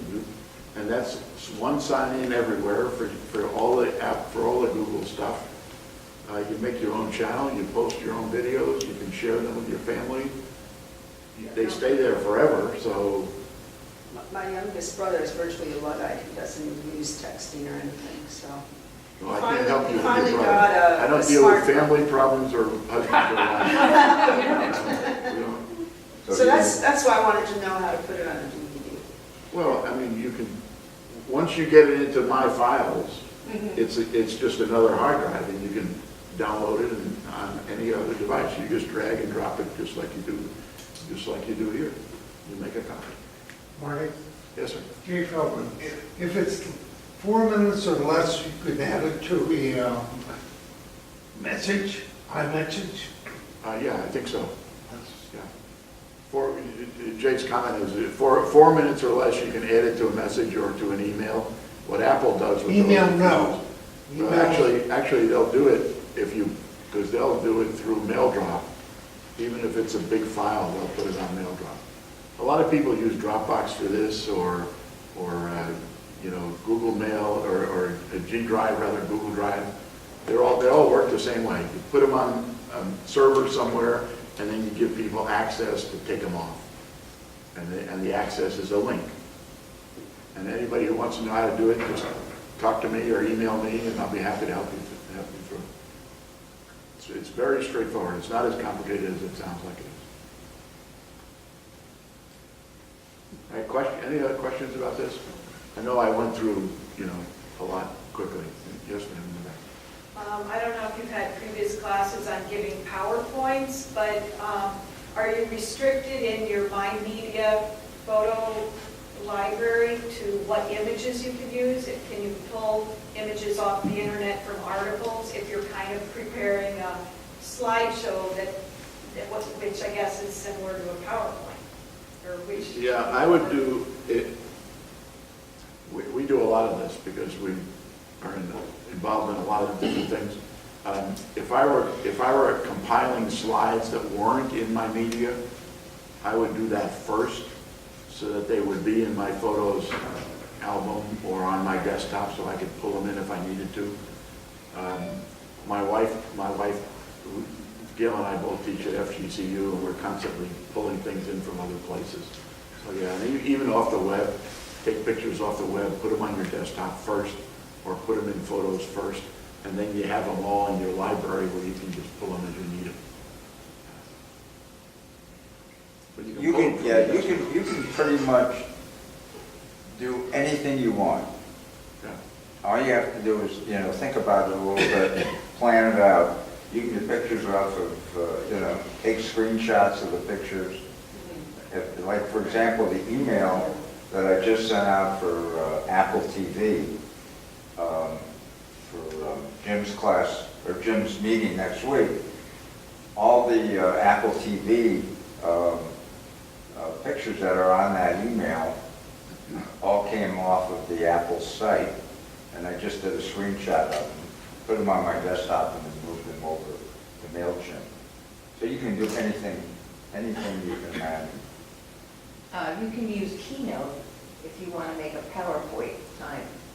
And that's one sign in everywhere for all the Google stuff. You make your own channel, you post your own videos, you can share them with your family. They stay there forever, so. My youngest brother is virtually a Luddite, he doesn't use texting or anything, so. No, I can't help you with Finally your got problem. a I don't deal with smartphone. family problems or husband or wife. So that's why I wanted to know how to put it on a DVD. Well, I mean, you can, once you get it into my files, it's just another hard drive, and you can download it on any other device. You just drag and drop it just like you do here. You make a copy. Marty? Yes, sir. Chief Feldman, if it's 4 minutes or less, you could add it to a message, iMessage? Yeah, I think so. Yeah. Jake's comment is 4 minutes or less, you can add it to a message or to an email. What Apple does with Email, those, no. Well, actually, they'll do it because they'll do it through MailDrop. Even if it's a big file, they'll put it on MailDrop. A lot of people use Dropbox for this, or Google Mail, or a G Drive, rather, Google Drive. They all work the same way. You put them on a server somewhere, and then you give people access to take them off. And the access is a link. And anybody who wants to know how to do it, just talk to me or email me, and I'll be happy to help you through. It's very straightforward. It's not as complicated as it sounds like it is. All right, any other questions about this? I know I went through, a lot quickly. Yes, ma'am. I don't know if you've had previous classes on giving PowerPoints, but are you restricted in your My Media photo library to what images you can use? Can you pull images off the internet from articles if you're kind of preparing a slideshow which I guess is similar to a PowerPoint? Or which? Yeah, I would do it. We do a lot of this because we are involved in a lot of different things. If I were compiling slides that weren't in my media, I would do that first so that they would be in my photos album or on my desktop so I could pull them in if I needed to. My wife, Gail and I both teach at FGCU, and we're constantly pulling things in from other places. So yeah, and even off the web, take pictures off the web, put them on your desktop first, or put them in photos first, and then you have them all in your library where you can just pull them as you need them. But You can pretty much do anything you want. Yeah. All you have to do is, think about it a little bit, plan it out, You can get pictures off of, take screenshots of the pictures. Like, for example, the email that I just sent out for Apple TV, for Jim's class, or Jim's meeting next week, all the Apple TV pictures that are on that email all came off of the Apple site, and I just did a screenshot of them, put them on my desktop, and then moved them over to MailChimp. So you can do anything you can imagine. You can use Keynote if you want to make a PowerPoint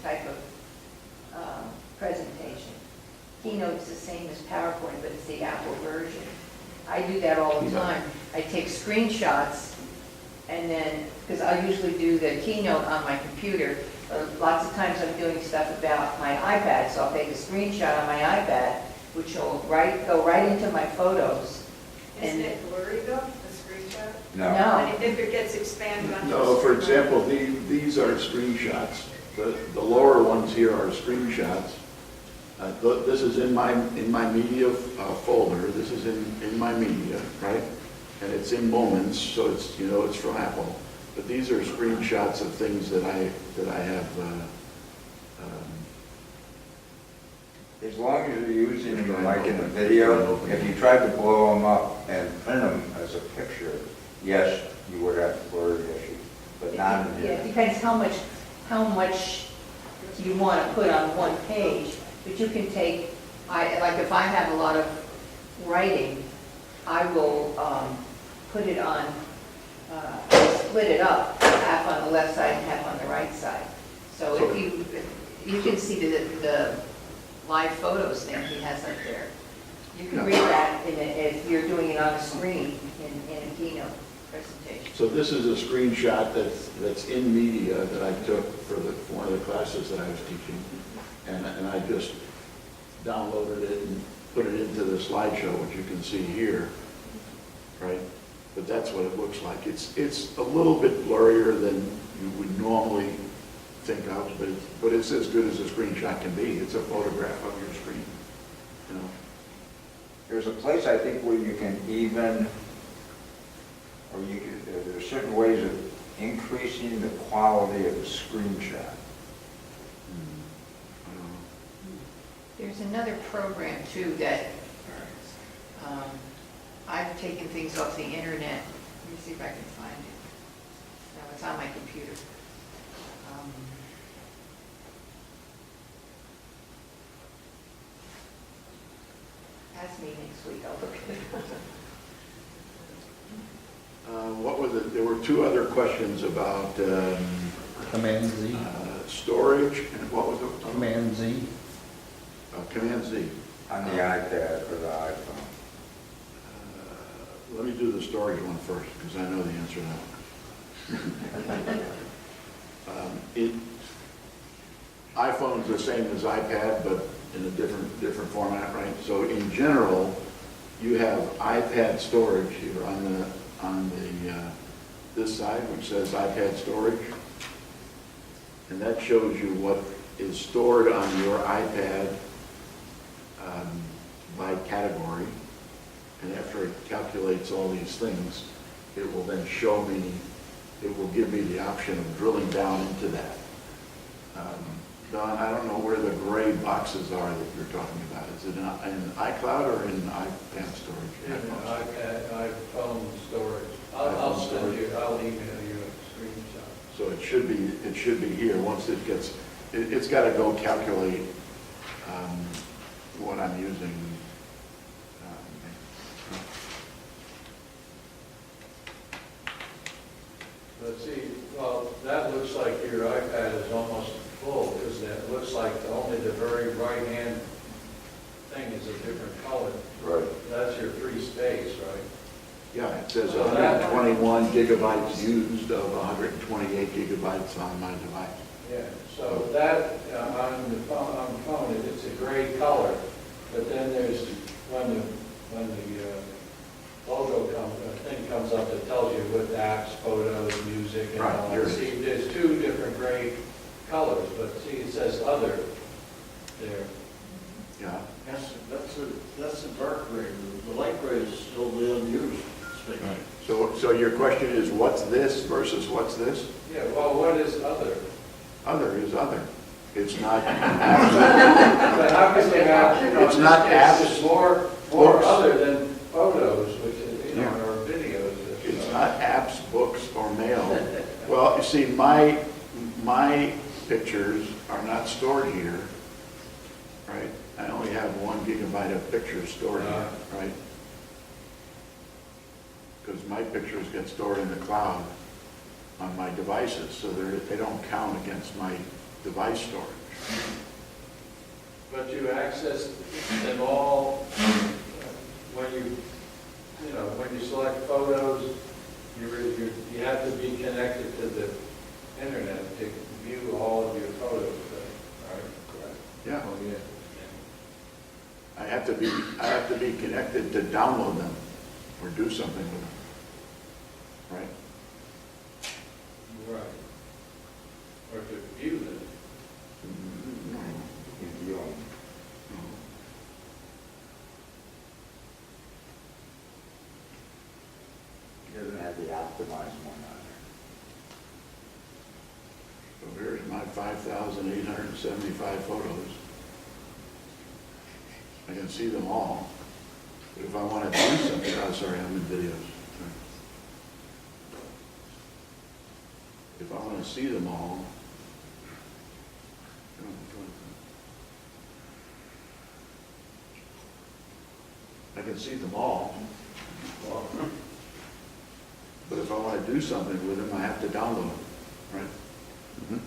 type of presentation. Keynote's the same as PowerPoint, but it's the Apple version. I do that all the time. I take screenshots, and then, because I usually do the Keynote on my computer, lots of times I'm doing stuff about my iPad, so I'll take a screenshot on my iPad, which will go right into my photos. Isn't it blurry though, the screenshot? No. And if it gets expanded onto the No, for screen? example, these are screenshots. The lower ones here are screenshots. This is in my media folder. This is in my media, right? And it's in Moments, so it's it's from Apple. But these are screenshots of things that I have. As long as you're using them like in the video, if you tried to blow them up and print them as a picture, yes, you would have blurry issues, but not in Yeah, here. it depends how much you want to put on one page, but you can take, like if I have a lot of writing, I will put it on, split it up, half on the left side and half on the right side. So if you can see the live photos thing he has up there. You can read that if you're doing it on a screen in a Keynote presentation. So this is a screenshot that's in media that I took for one of the classes that I was teaching, and I just downloaded it and put it into the slideshow, which you can see here, right? But that's what it looks like. It's a little bit blurrier than you would normally think of, but it's as good as a screenshot can be. It's a photograph of your screen, There's a place, I think, where you can even, or there are certain ways of increasing the quality of the screenshot. There's another program too that I've taken things off the internet. Let me see if I can find it. No, it's on my computer. Ask me next week, I'll look at it. What was it? There were two other questions about Command Z. storage, and what was it? Command Z. Command Z. On the iPad or the iPhone. Let me do the storage one first, because I know the answer to that one. iPhone's the same as iPad, but in a different format, right? So in general, you have iPad storage here on this side, which says iPad storage, and that shows you what is stored on your iPad by category. And after it calculates all these things, it will then show me, it will give me the option of drilling down into that. Don, I don't know where the gray boxes are that you're talking about. Is it in iCloud or in iPad storage? iPhone storage. I'll email you a screenshot. So it should be here. Once it gets, it's got to go calculate what I'm using. But see, well, that looks like your iPad is almost full, because that looks like only the very right-hand thing is a different color. Right. That's your free space, right? Yeah, it says 121 gigabytes used of 128 gigabytes on my device. Yeah, so that, on the phone, it's a gray color, but then there's, when the logo thing comes up, it tells you what apps, photos, music, and Right, all. here it is. See, there's two different gray colors, but see, it says other there. Yeah. That's a dark gray. The light gray is still the unused space. So your question is, what's this versus what's this? Yeah, well, what is other? Other is other. It's not, But obviously, It's not apps, It's more books. other than photos, which is, you know, Yeah. or videos. it's not apps, books, or mail. Well, you see, my pictures are not stored here, right? I only have 1 gigabyte of pictures stored here, right? Because my pictures get stored in the cloud on my devices, so they don't count against my device storage. But you access them all when you know, when you select photos, you have to be connected to the internet to view all of your photos, right? Correct. Yeah, Oh, yeah. I have to be connected to download them or do something with them, right? Right. Or to view them. No, You view 'em. no. He doesn't have the optimized one on So here's my 5,875 photos. I can see them all, but if I want to do something, oh, sorry, I'm in videos. If I want to see them all, I can see them all. But if I want to do something with them, I have to download them, right?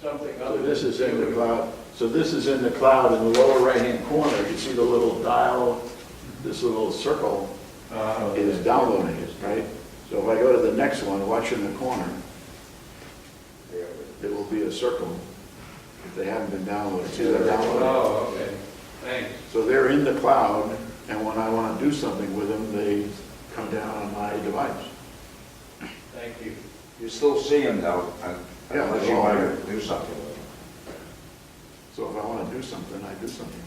Something So other than. this is in the viewing. cloud, so this is in the cloud in the lower right-hand corner, you see the little dial, this little circle is downloading it, right? So if I go to the next one, watch in the corner, there will be a circle if they haven't been downloaded. See that downloaded? Oh, okay, thanks. So they're in the cloud, and when I want to do something with them, they come down on my device. Thank you. You still see them though, Yeah, unless you want to do something with them. So if I want to do something, I do something.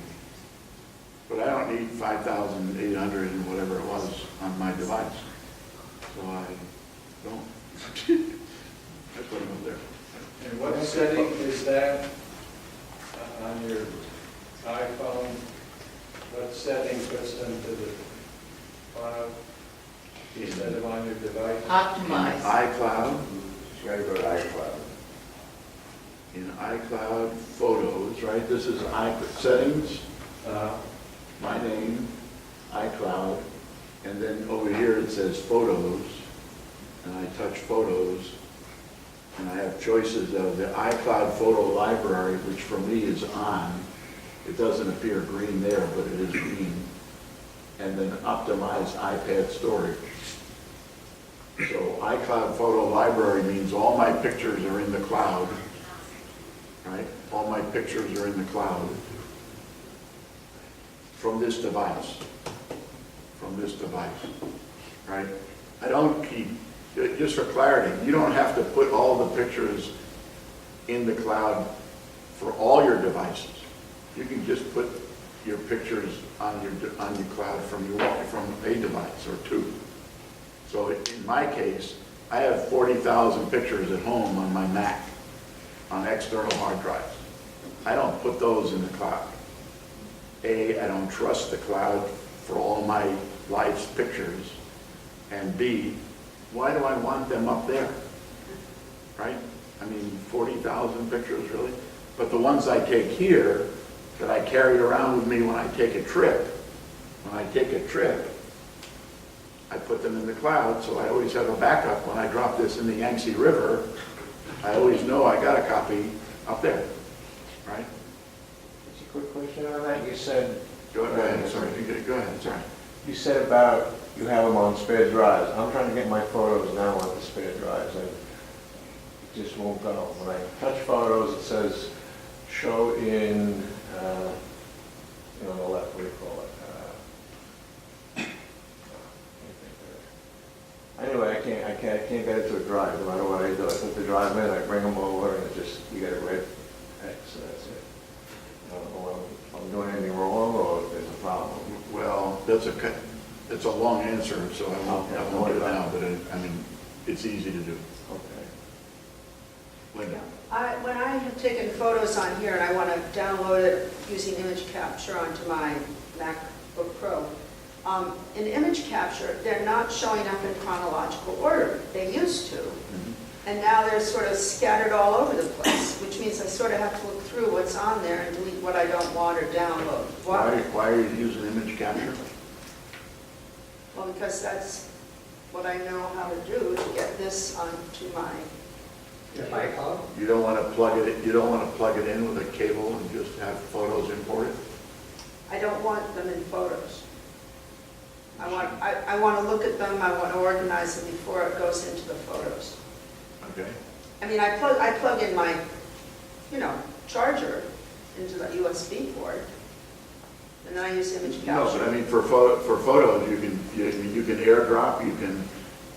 But I don't need 5,800 and whatever it was on my device. So I don't. I put them up there. And what setting is that on your iPhone? What setting puts them to the cloud instead of on your device? Optimize. iCloud, You gotta go to iCloud. in iCloud Photos, right? This is settings, my name, iCloud, and then over here it says Photos, and I touch Photos, and I have choices of the iCloud Photo Library, which for me is on. It doesn't appear green there, but it is green. And then optimize iPad storage. So iCloud Photo Library means all my pictures are in the cloud, right? All my pictures are in the cloud from this device, right? I don't keep, just for clarity, you don't have to put all the pictures in the cloud for all your devices. You can just put your pictures on your cloud from a device or two. So in my case, I have 40,000 pictures at home on my Mac on external hard drives. I don't put those in the cloud. A, I don't trust the cloud for all my life's pictures. And B, why do I want them up there? Right? I mean, 40,000 pictures, really? But the ones I take here, that I carry around with me when I take a trip, I put them in the cloud, so I always have a backup. When I drop this in the Yangtze River, I always know I got a copy up there, right? Just a quick question on that. You said, Go ahead, sorry, go ahead, sorry. you said about you have them on spare drives. I'm trying to get my photos now onto spare drives, and it just won't go. When I touch photos, it says show in, on the left, what do you call it? Anyway, I can't get it to a drive, no matter what I do. I put the drive in, I bring them over, and it just, you get a red X, and that's it. Well, if I'm doing anything wrong or if there's a problem. Well, it's a long answer, so I won't do it now, but I mean, it's easy to do. Okay. Linda? When I have taken photos on here and I want to download it using image capture onto my MacBook Pro, in image capture, they're not showing up in chronological order. They used to. And now they're sort of scattered all over the place, which means I sort of have to look through what's on there and delete what I don't want or download. Why are you using image capture? Well, because that's what I know how to do to get this onto my, iCloud? You don't want to plug it in with a cable and just have photos imported? I don't want them in photos. I want to look at them, I want to organize them before it goes into the photos. Okay. I mean, I plug in my, charger into the USB port, and then I use image No, capture. but I mean, for photos, you can airdrop, you can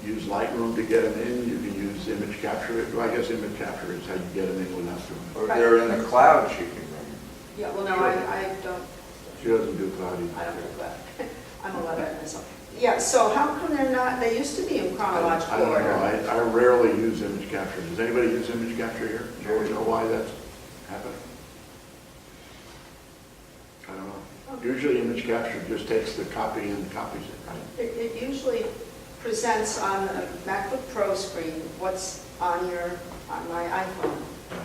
use Lightroom to get them in, you can use image capture. Well, I guess image capture is how you get them in without doing Or if they're in the cloud, she can run. Yeah, well, no, Sure. I don't, it. She doesn't do cloud I either. don't do that. I'm a Luddite myself. Yeah, so how come they're not, they used to be in I chronological don't order. know, I rarely use image capture. Does anybody use image capture here? Do you know why that's happening? I don't know. Usually image capture just takes the copy and copies it, right? It usually presents on a MacBook Pro screen what's on my iPhone.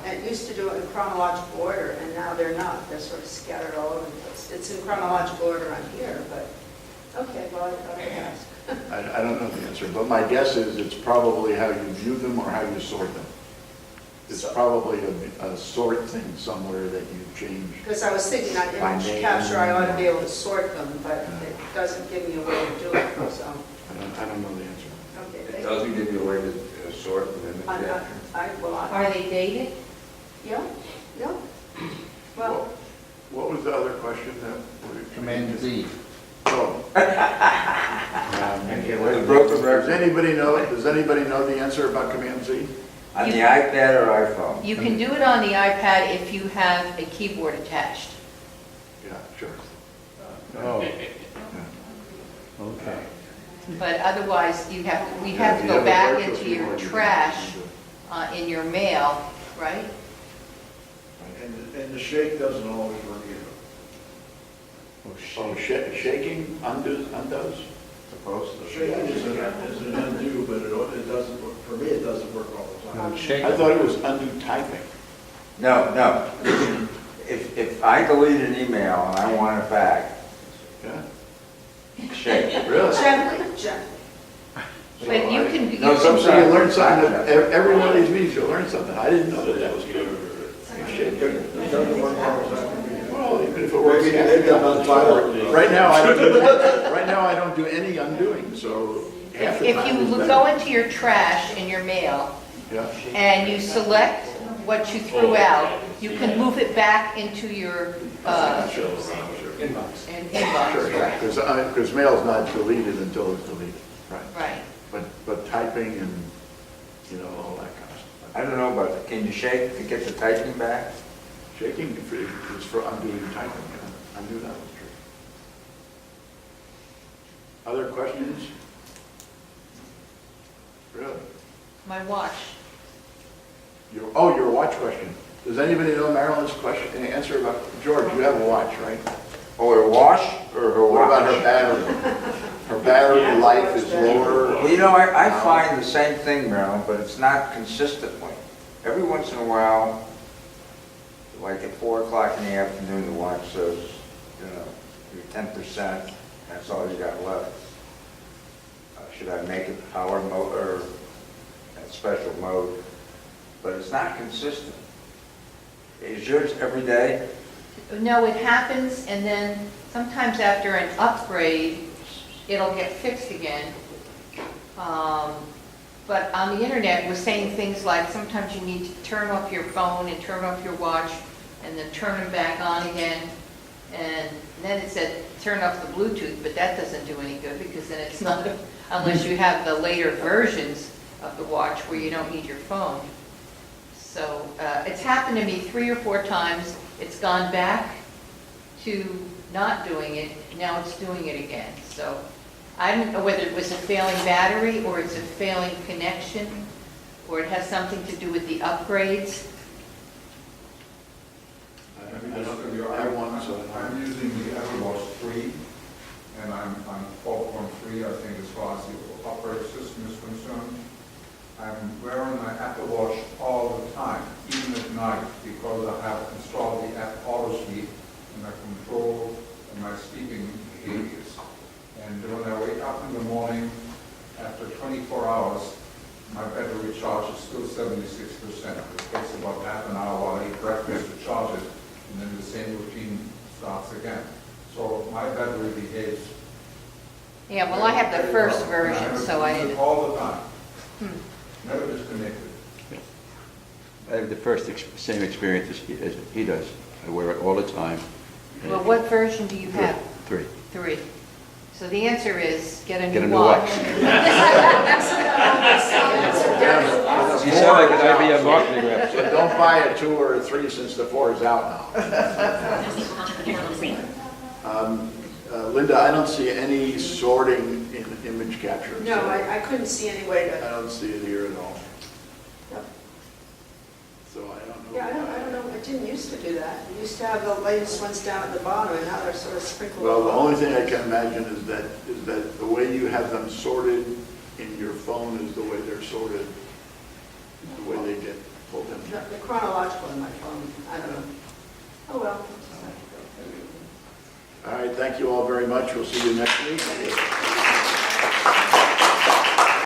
And it used to do it in chronological order, and now they're not. They're sort of scattered all over the place. It's in chronological order on here, but, okay, well, I thought I'd ask. I don't know the answer, but my guess is it's probably how you view them or how you sort them. It's probably a sort thing somewhere that you change. Because I was thinking on By image name. capture, I ought to be able to sort them, but it doesn't give me a way to do it, so, I don't know the answer. okay. It thank doesn't give you a way to sort them in the you. capture. Are they dated? Yeah, yeah. Well, What was the other question that? Command Z. Oh. The broken Does record anybody know the answer about Command Z? on the iPad or iPhone. You can do it on the iPad if you have a keyboard attached. Yeah, sure. Oh. Okay. But otherwise, we have Yeah, to if you go have a back virtual into your keyboard, you can trash do it. in your mail, right? And the shake doesn't always work either. Oh, shaking undoes? Supposed to. Shaking is an undo, but it doesn't work, for me, it doesn't work all the time. I thought it was undo typing. No. If I delete an email and I want it back, Yeah? shake. Really? gently. But you can, No, So you learn something, every one of these meetings, you learn something. I didn't know that was good. It doesn't work all the time. Well, even if it works. Maybe I'm untitled. Right now, I don't do any undoing, so half the if time you is better. go into your trash in your mail Yeah, and you select what you threw out, you can move it back into your Inbox. inbox, sure, right? because mail's not deleted until it's deleted, right? Right. But typing and, all that kind of stuff. I don't know, but can you shake to get the typing back? Shaking is for undoing typing, yeah. Undo that was true. Other questions? Really? My watch. Your watch question. Does anybody know Marilyn's question, answer about, George, you have a watch, right? Or her wash or her What about her watch? battery? Her battery life is lower. Well, I find the same thing, Marilyn, but it's not consistently. Every once in a while, like at 4 o'clock in the afternoon, the watch says, you're 10%, that's all you got left. Should I make it power mode or that special mode? But it's not consistent. Is yours every day? No, it happens, and then sometimes after an upgrade, it'll get fixed again. But on the internet, we're saying things like sometimes you need to turn off your phone and turn off your watch, and then turn them back on again. And then it said, turn off the Bluetooth, but that doesn't do any good, because then it's not, unless you have the later versions of the watch where you don't need your phone. So it's happened to me 3 or 4 times. It's gone back to not doing it, now it's doing it again. So I don't know whether it was a failing battery, or it's a failing connection, or it has something to do with the upgrades. I want to. I'm using the iOS 3, and I'm 12.3, I think, as far as the operating system is concerned. I'm wearing my Apple Watch all the time, even at night, because I have installed the app Auto Sleep, and I control my sleeping behaviors. And when I wake up in the morning, after 24 hours, my battery charge is still 76%. It takes about half an hour while I eat breakfast to charge it, and then the same routine starts again. So my battery behaves. Yeah, well, I have the very first well. And version, I so I use it didn't. all the time, never disconnected. I have the same experience as he does. I wear it all the time. Well, what version do you have? 3. 3. So the answer is get a Get a new new watch. You sound like an IBM marketing rep. So don't buy a 2 or a 3 since the 4 is out now. Linda, I don't see any sorting in image capture. No, so I couldn't see any way I to, don't see it here at all. Yep. So I don't know. yeah, I don't know, it didn't used to do that. It used to have the latest ones down at the bottom, and now they're sort of sprinkled. Well, the all only over. thing I can imagine is that the way you have them sorted in your phone is the way they're sorted, the way they get pulled in. The chronological in my phone, I don't know. Oh, well. All right, thank you all very much. We'll see you next week.